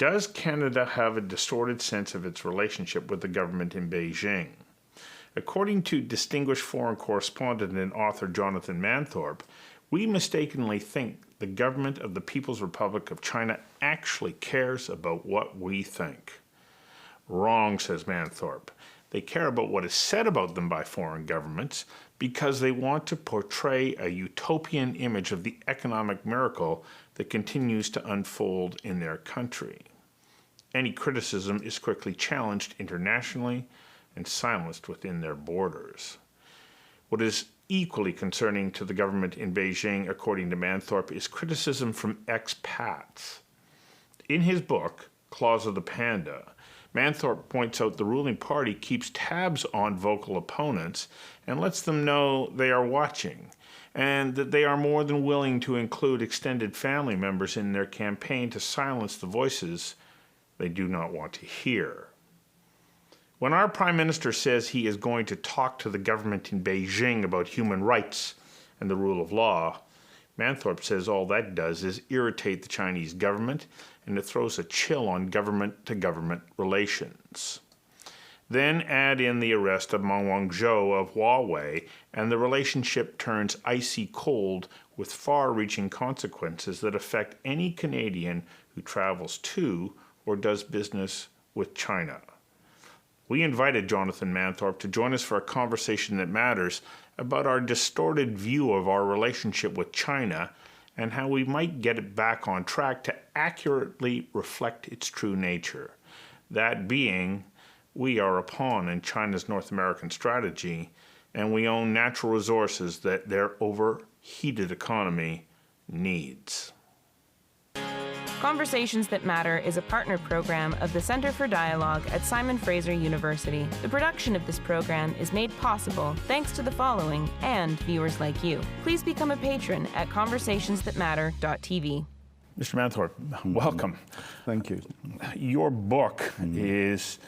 Does Canada have a distorted sense of its relationship with the government in Beijing? According to distinguished foreign correspondent and author Jonathan Manthorpe, we mistakenly think the government of the People's Republic of China actually cares about what we think. Wrong, says Manthorpe. They care about what is said about them by foreign governments because they want to portray a utopian image of the economic miracle that continues to unfold in their country. Any criticism is quickly challenged internationally and silenced within their borders. What is equally concerning to the government in Beijing, according to Manthorpe, is criticism from expats. In his book, Claws of the Panda, Manthorpe points out the ruling party keeps tabs on vocal opponents and lets them know they are watching, and that they are more than willing to include extended family members in their campaign to silence the voices they do not want to hear. When our Prime Minister says he is going to talk to the government in Beijing about human rights and the rule of law, Manthorpe says all that does is irritate the Chinese government, and it throws a chill on government-to-government relations. Then add in the arrest of Meng Wanzhou of Huawei, and the relationship turns icy cold with far-reaching consequences that affect any Canadian who travels to or does business with China. We invited Jonathan Manthorpe to join us for a conversation that matters about our distorted view of our relationship with China and how we might get it back on track to accurately reflect its true nature. That being, we are a pawn in China's North American strategy, and we own natural resources that their overheated economy needs. Conversations That Matter is a partner program of the Center for Dialogue at Simon Fraser University. The production of this program is made possible thanks to the following and viewers like you. Please become a patron at conversationsthatmatter.tv. Mr. Manthorpe, welcome. Thank you. Your book is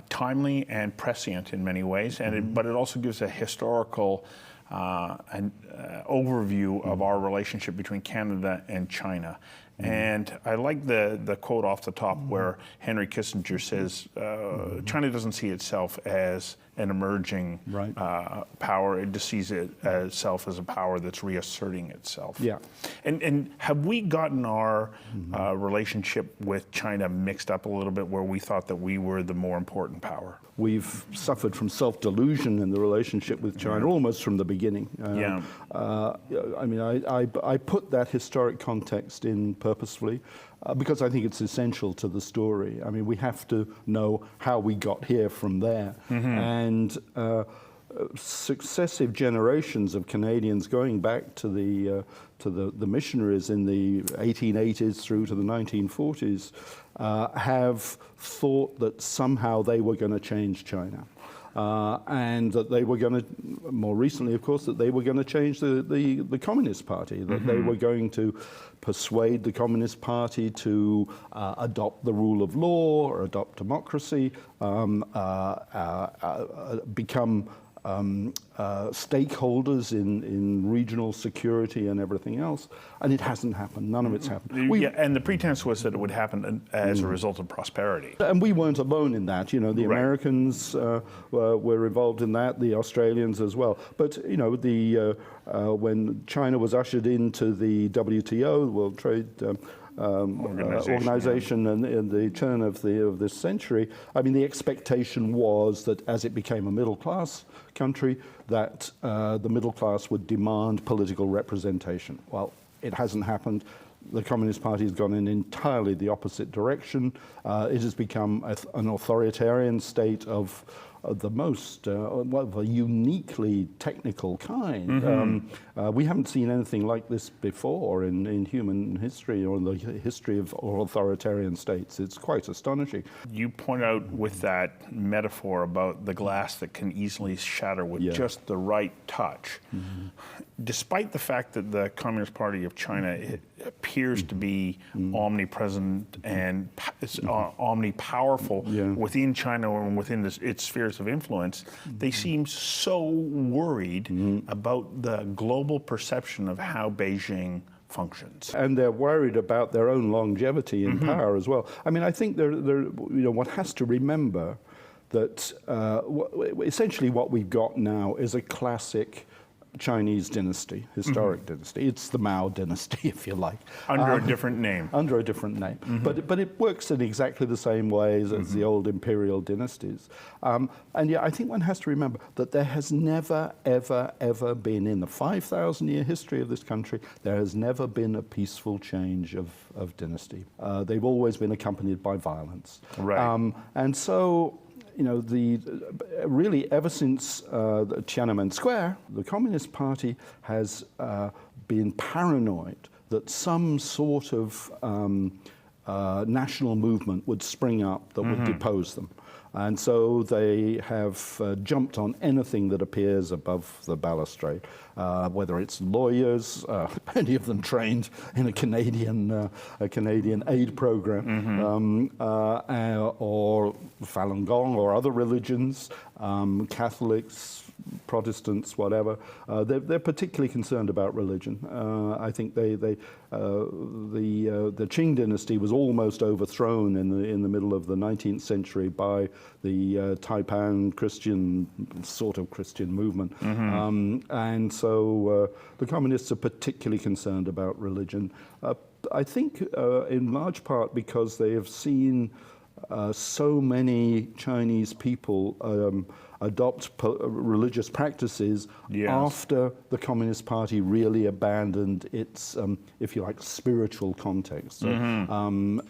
timely and prescient in many ways, and but it also gives a historical overview of our relationship between Canada and China. And I like the quote off the top where Henry Kissinger says, China doesn't see itself as an emerging power. It just sees itself as a power that's reasserting itself. Yeah. And have we gotten our relationship with China mixed up a little bit where we thought that we were the more important power? We've suffered from self-delusion in the relationship with China almost from the beginning. I mean, I put that historic context in purposefully because I think it's essential to the story. I mean, we have to know how we got here from there. And successive generations of Canadians going back to the missionaries in the 1880s through to the 1940s have thought that somehow they were going to change China. And that they were going to, more recently, of course, that they were going to change the Communist Party, that they were going to persuade the Communist Party to adopt the rule of law or adopt democracy, become stakeholders in regional security and everything else, and it hasn't happened. None of it's happened. And the pretense was that it would happen as a result of prosperity. And we weren't alone in that. You know, the Americans were involved in that, the Australians as well. But you know, when China was ushered into the WTO, the World Trade Organization, in the turn of this century, I mean, the expectation was that as it became a middle-class country, that the middle class would demand political representation. Well, it hasn't happened. The Communist Party has gone in entirely the opposite direction. It has become an authoritarian state of the most of a uniquely technical kind. We haven't seen anything like this before in human history or in the history of authoritarian states. It's quite astonishing. You point out with that metaphor about the glass that can easily shatter with just the right touch. Despite the fact that the Communist Party of China appears to be omnipresent and omnipowerful within China and within its spheres of influence, they seem so worried about the global perception of how Beijing functions. And they're worried about their own longevity in power as well. I mean, I think one has to remember that essentially what we've got now is a classic Chinese dynasty, historic dynasty. It's the Mao dynasty, if you like. Under a different name. Under a different name. But it works in exactly the same ways as the old imperial dynasties. And yeah, I think one has to remember that there has never, ever, ever been, in the 5,000-year history of this country, there has never been a peaceful change of dynasty. They've always been accompanied by violence. Right. And so, you know, really ever since Tiananmen Square, the Communist Party has been paranoid that some sort of national movement would spring up that would depose them. And so they have jumped on anything that appears above the balustrade, whether it's lawyers, many of them trained in a Canadian aid program, or Falun Gong or other religions, Catholics, Protestants, whatever. They're particularly concerned about religion. I think the Qing dynasty was almost overthrown in the middle of the 19th century by the Taipan sort of Christian movement. And so the communists are particularly concerned about religion. I think in large part because they have seen so many Chinese people adopt religious practices after the Communist Party really abandoned its, if you like, spiritual context, and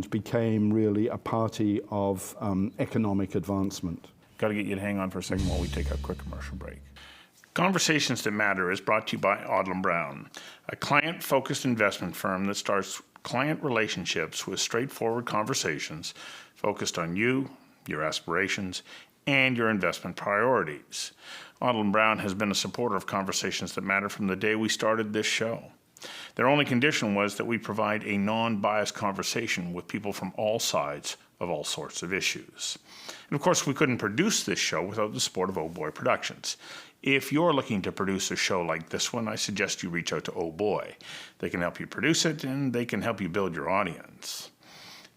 became really a party of economic advancement. Got to get you to hang on for a second while we take a quick commercial break. Conversations That Matter is brought to you by Odlum Brown, a client-focused investment firm that starts client relationships with straightforward conversations focused on you, your aspirations, and your investment priorities. Odlum Brown has been a supporter of Conversations That Matter from the day we started this show. Their only condition was that we provide a non-biased conversation with people from all sides of all sorts of issues. And of course, we couldn't produce this show without the support of Oh Boy Productions. If you're looking to produce a show like this one, I suggest you reach out to Oh Boy. They can help you produce it, and they can help you build your audience.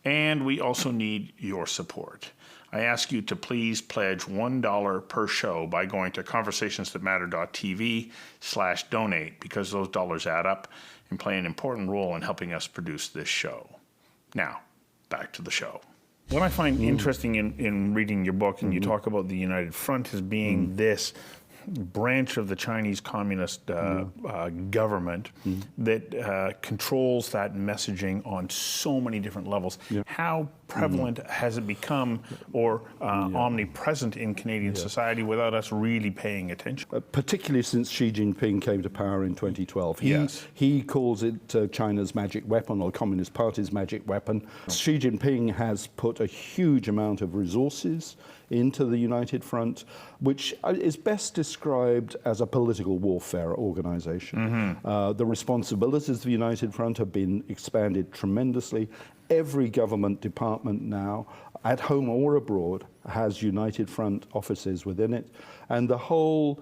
And we also need your support. I ask you to please pledge $1 per show by going to conversationsthatmatter.tv/donate, because those dollars add up and play an important role in helping us produce this show. Now, back to the show. What I find interesting in reading your book, and you talk about the United Front as being this branch of the Chinese Communist government that controls that messaging on so many different levels. How prevalent has it become, or omnipresent in Canadian society without us really paying attention? Particularly since Xi Jinping came to power in 2012. He calls it China's magic weapon, or Communist Party's magic weapon. Xi Jinping has put a huge amount of resources into the United Front, which is best described as a political warfare organization. The responsibilities of the United Front have been expanded tremendously. Every government department now, at home or abroad, has United Front offices within it. And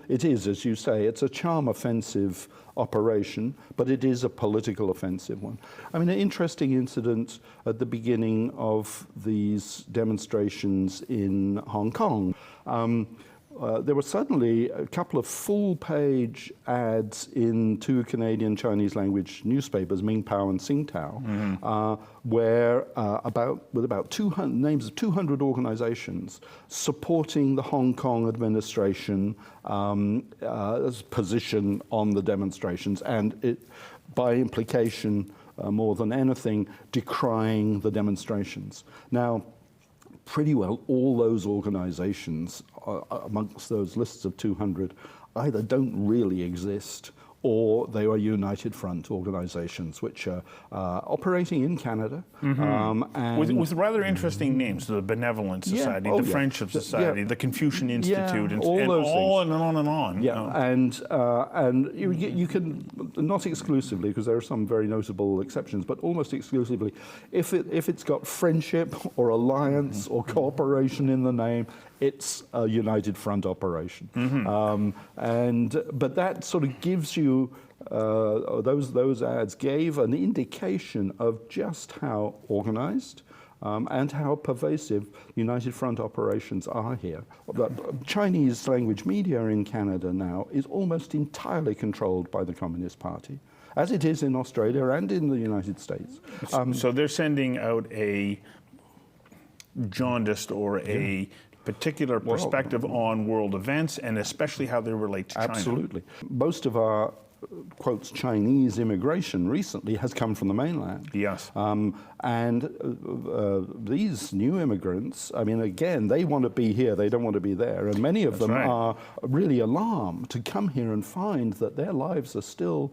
it is, as you say, it's a charm offensive operation, but it is a political offensive one. I mean, an interesting incident at the beginning of these demonstrations in Hong Kong. There were suddenly a couple of full-page ads in two Canadian Chinese language newspapers, Ming Pao and Sing Tao, where with about 200 names of 200 organizations supporting the Hong Kong administration position on the demonstrations, and by implication, more than anything, decrying the demonstrations. Now, pretty well all those organizations amongst those lists of 200 either don't really exist, or they are United Front organizations which are operating in Canada. And with rather interesting names, the Benevolent Society, the Friendship Society, the Confucian Institute, and on and on. And you can, not exclusively, because there are some very notable exceptions, but almost exclusively, if it's got friendship or alliance or cooperation in the name, it's a United Front operation. But that sort of gives you those ads gave an indication of just how organized and how pervasive United Front operations are here. The Chinese language media in Canada now is almost entirely controlled by the Communist Party, as it is in Australia and in the United States. So they're sending out a jaundiced or a particular perspective on world events, and especially how they relate to China. Absolutely. Most of our quotes Chinese immigration recently has come from the mainland. Yes. These new immigrants, I mean, again, they want to be here, they don't want to be there, and many of them are really alarmed to come here and find that their lives are still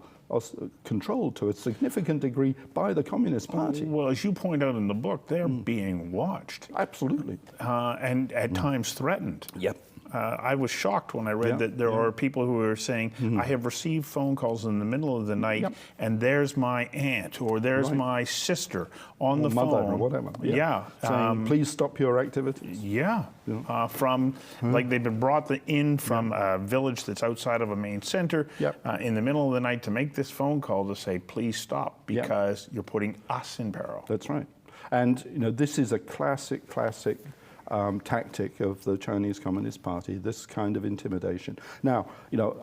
controlled to a significant degree by the Communist Party. Well, as you point out in the book, they're being watched. Absolutely. And at times threatened. Yep. I was shocked when I read that there are people who are saying, I have received phone calls in the middle of the night, and there's my aunt or there's my sister on the mother phone. Or whatever. Yeah. Saying, please stop your activities. From, like they've been brought in from a village that's outside of a main center in the middle of the night to make this phone call to say, please stop, because you're putting us in peril. That's right. And, you know, this is a classic tactic of the Chinese Communist Party, this kind of intimidation. Now, you know,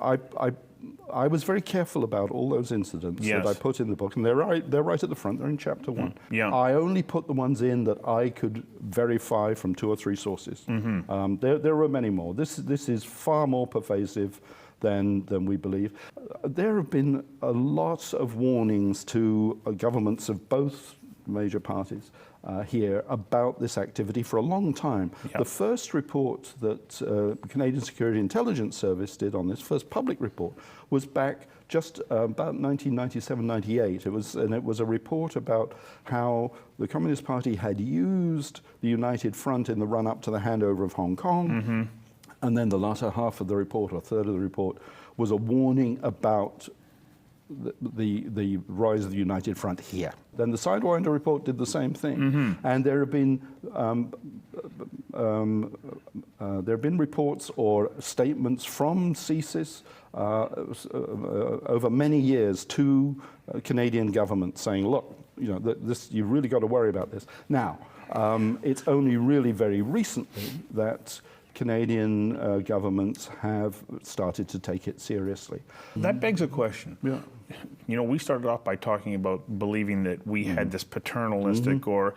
I was very careful about all those incidents that I put in the book, and they're right at the front, they're in chapter 1. I only put the ones in that I could verify from 2 or 3 sources. There were many more. This is far more pervasive than we believe. There have been a lot of warnings to governments of both major parties here about this activity for a long time. The first report that the Canadian Security Intelligence Service did on this, first public report, was back just about 1997-98. It was a report about how the Communist Party had used the United Front in the run-up to the handover of Hong Kong, and then the latter half of the report, or third of the report, was a warning about the rise of the United Front here. Then the Sidewinder report did the same thing, and there have been reports or statements from CSIS over many years to Canadian government saying, look, you know, this, you've really got to worry about this. Now, it's only really very recently that Canadian governments have started to take it seriously. That begs a question. You know, we started off by talking about believing that we had this paternalistic or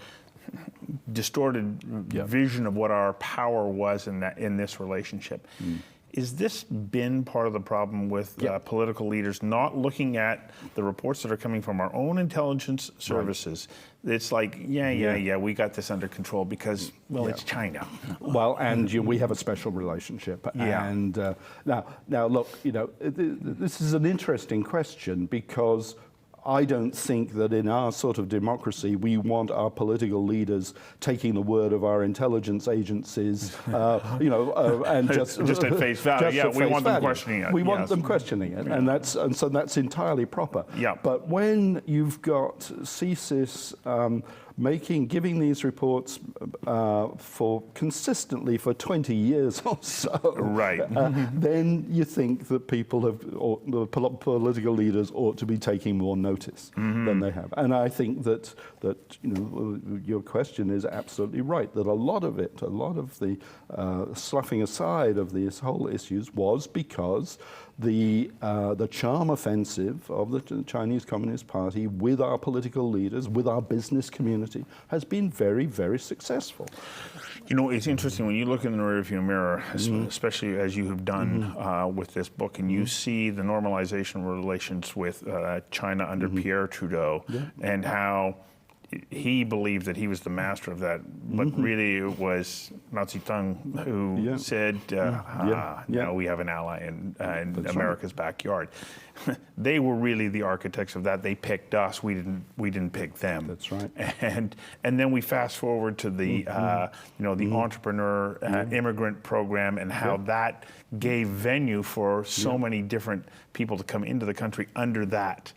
distorted vision of what our power was in this relationship. Is this been part of the problem with political leaders not looking at the reports that are coming from our own intelligence services? It's like, we got this under control because, well, it's China. Well, and we have a special relationship. And now, look, you know, this is an interesting question because I don't think that in our sort of democracy we want our political leaders taking the word of our intelligence agencies, and just at face value. We want them questioning it. We want them questioning it, and so that's entirely proper. But when you've got CSIS giving these reports for consistently for 20 years or so, then you think that the political leaders ought to be taking more notice than they have. And I think that you know, your question is absolutely right, that a lot of the sloughing aside of these whole issues was because the charm offensive of the Chinese Communist Party with our political leaders, with our business community, has been very, very successful. You know, it's interesting when you look in the rearview mirror, especially as you have done with this book, and you see the normalization of relations with China under Pierre Trudeau, and how he believed that he was the master of that, but really it was Mao Zedong who said, we have an ally in America's backyard. They were really the architects of that. They picked us. We didn't pick them. That's right. And then we fast forward to the the entrepreneur immigrant program, and how that gave venue for so many different people to come into the country under that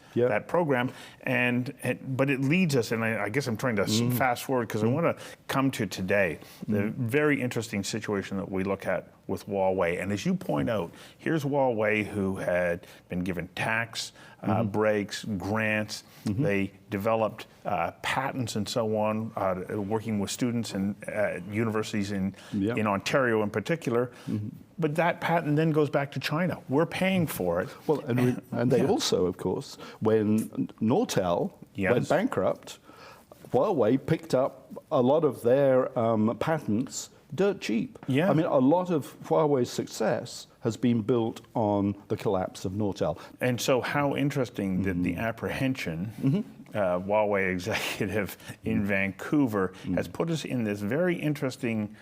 program. But it leads us, and I guess I'm trying to fast forward because I want to come to today, the very interesting situation that we look at with Huawei. And as you point out, here's Huawei, who had been given tax breaks, grants. They developed patents and so on, working with students and universities in Ontario in particular. But that patent then goes back to China. We're paying for it. Well, and they also, of course, when Nortel went bankrupt, Huawei picked up a lot of their patents dirt cheap. I mean, a lot of Huawei's success has been built on the collapse of Nortel. And so how interesting that the apprehension, Huawei executive in Vancouver, has put us in this very interesting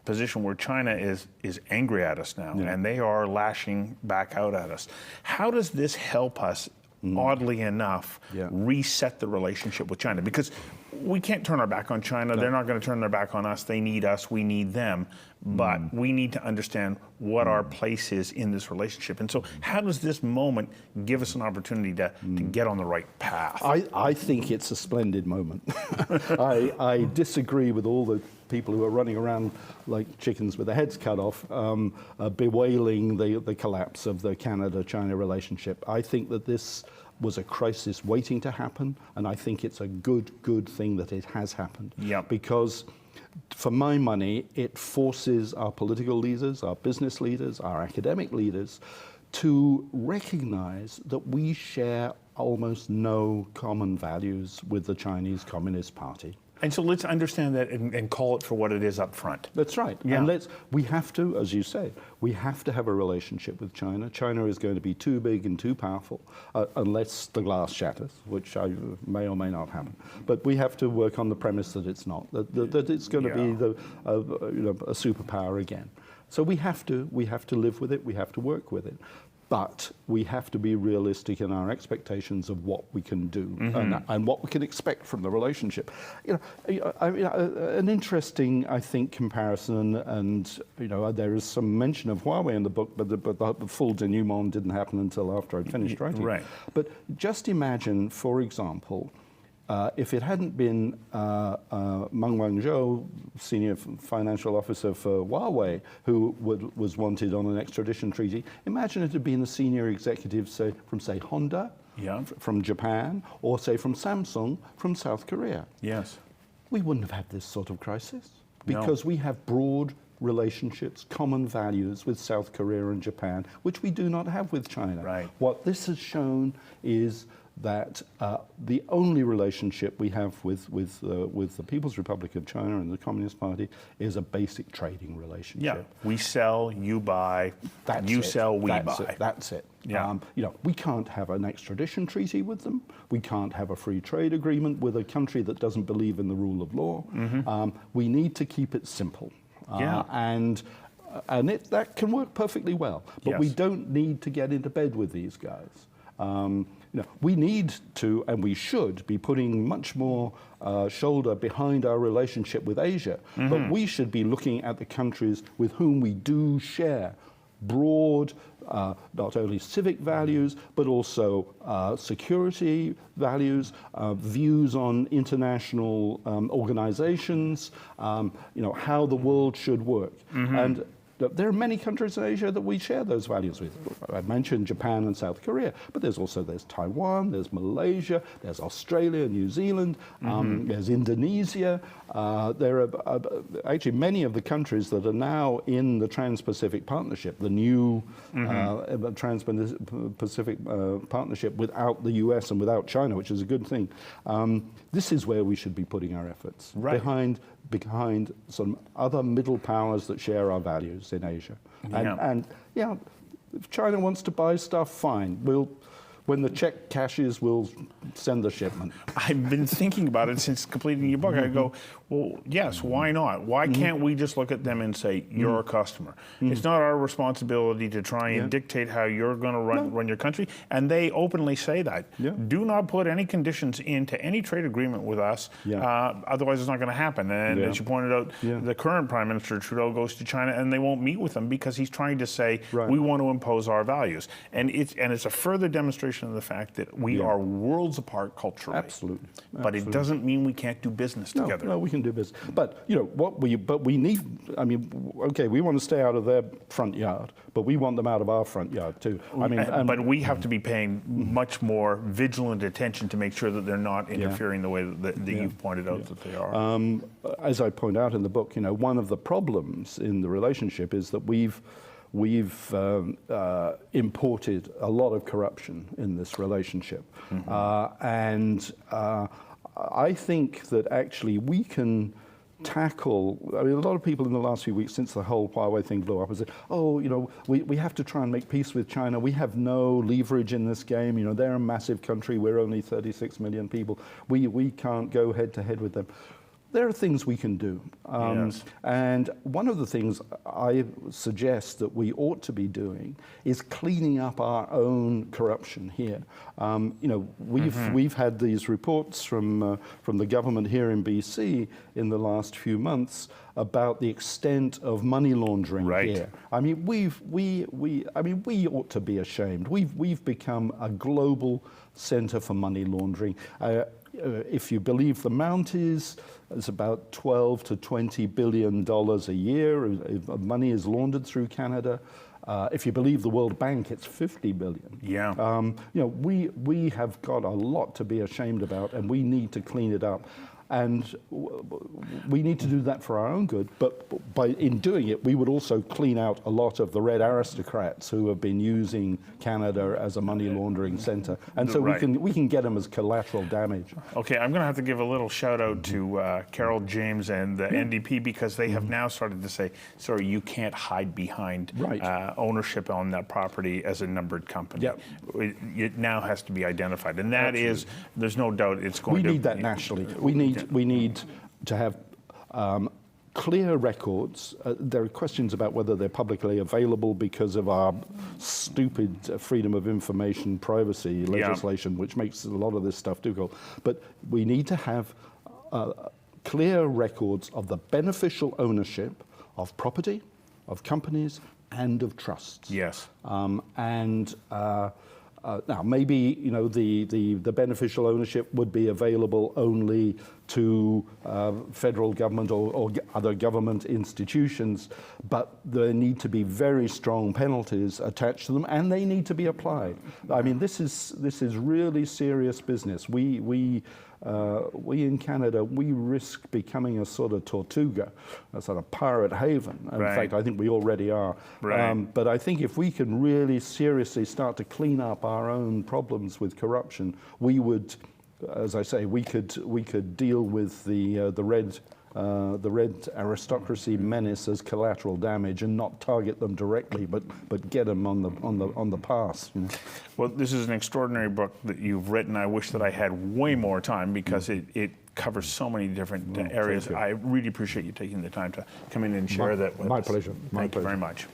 position where China is angry at us now, and they are lashing back out at us. How does this help us, oddly enough, reset the relationship with China? Because we can't turn our back on China. They're not going to turn their back on us. They need us. We need them. But we need to understand what our place is in this relationship. And so how does this moment give us an opportunity to get on the right path? I think it's a splendid moment. I disagree with all the people who are running around like chickens with their heads cut off, bewailing the collapse of the Canada-China relationship. I think that this was a crisis waiting to happen, and I think it's a good thing that it has happened. Because for my money, it forces our political leaders, our business leaders, our academic leaders to recognize that we share almost no common values with the Chinese Communist Party. And so let's understand that and call it for what it is up front. That's right. And we have to, as you say, we have to have a relationship with China. China is going to be too big and too powerful unless the glass shatters, which may or may not happen. But we have to work on the premise that it's not, that it's going to be a superpower again. So we have to live with it. We have to work with it. But we have to be realistic in our expectations of what we can do and what we can expect from the relationship. An interesting, I think, comparison, and there is some mention of Huawei in the book, but the full denouement didn't happen until after I'd finished writing. Right. But just imagine, for example, if it hadn't been Meng Wanzhou, senior financial officer for Huawei, who was wanted on an extradition treaty, imagine it had been a senior executive, from Honda, from Japan, or say from Samsung, from South Korea. Yes. We wouldn't have had this sort of crisis because we have broad relationships, common values with South Korea and Japan, which we do not have with China. Right. What this has shown is that the only relationship we have with the People's Republic of China and the Communist Party is a basic trading relationship. We sell, you buy. You sell, we buy. That's it. We can't have an extradition treaty with them. We can't have a free trade agreement with a country that doesn't believe in the rule of law. We need to keep it simple. And that can work perfectly well. But we don't need to get into bed with these guys. We need to, and we should, be putting much more shoulder behind our relationship with Asia. But we should be looking at the countries with whom we do share broad, not only civic values, but also security values, views on international organizations, how the world should work. And there are many countries in Asia that we share those values with. I mentioned Japan and South Korea, but there's Taiwan, there's Malaysia, there's Australia, New Zealand, there's Indonesia. There are actually many of the countries that are now in the Trans-Pacific Partnership, the new Trans-Pacific Partnership without the US and without China, which is a good thing. This is where we should be putting our efforts, behind some other middle powers that share our values in Asia. And if China wants to buy stuff, fine. When the check cashes, we'll send the shipment. I've been thinking about it since completing your book. I go, well, yes, why not? Why can't we just look at them and say, you're a customer? It's not our responsibility to try and dictate how you're going to run your country. And they openly say that. Do not put any conditions into any trade agreement with us, otherwise it's not going to happen. And as you pointed out, the current Prime Minister Trudeau goes to China and they won't meet with them because he's trying to say, we want to impose our values. And it's a further demonstration recognition of the fact that we are worlds apart culturally. Absolutely. But it doesn't mean we can't do business together. No, we can do business. But we need. I mean, okay, we want to stay out of their front yard, but we want them out of our front yard too. I mean, but we have to be paying much more vigilant attention to make sure that they're not interfering the way that you've pointed out that they are. As I point out in the book, one of the problems in the relationship is that we've imported a lot of corruption in this relationship, and I think that actually we can tackle. I mean, a lot of people in the last few weeks, since the whole Huawei thing blew up, have said, we have to try and make peace with China. We have no leverage in this game. They're a massive country. We're only 36 million people. We can't go head to head with them. There are things we can do. Yes. And one of the things I suggest that we ought to be doing is cleaning up our own corruption here. We've had these reports from the government here in BC in the last few months about the extent of money laundering here. I mean, we ought to be ashamed. We've become a global center for money laundering. If you believe the Mounties, it's about $12 to $20 billion a year of money is laundered through Canada. If you believe the World Bank, it's $50 billion. Yeah. We have got a lot to be ashamed about, and we need to clean it up. And we need to do that for our own good, but in doing it, we would also clean out a lot of the red aristocrats who have been using Canada as a money laundering center. And so we can get them as collateral damage. Okay, I'm going to have to give a little shout out to Carol James and the NDP, because they have now started to say, sorry, you can't hide behind ownership on that property as a numbered company. Yep. It now has to be identified. And that is, there's no doubt it's going to... We need that nationally. We need to have clear records. There are questions about whether they're publicly available because of our stupid freedom of information privacy legislation, which makes a lot of this stuff difficult. But we need to have clear records of the beneficial ownership of property, of companies, and of trusts. Yes. Now, maybe the beneficial ownership would be available only to federal government or other government institutions, but there need to be very strong penalties attached to them, and they need to be applied. I mean, this is really serious business. We in Canada, we risk becoming a sort of Tortuga, a sort of pirate haven. In fact, I think we already are. But I think if we can really seriously start to clean up our own problems with corruption, we would, as I say, we could deal with the red aristocracy menace as collateral damage and not target them directly, but get them on the pass. Well, this is an extraordinary book that you've written. I wish that I had way more time, because it covers so many different areas. I really appreciate you taking the time to come in and share that with us. My pleasure. Thank you very much.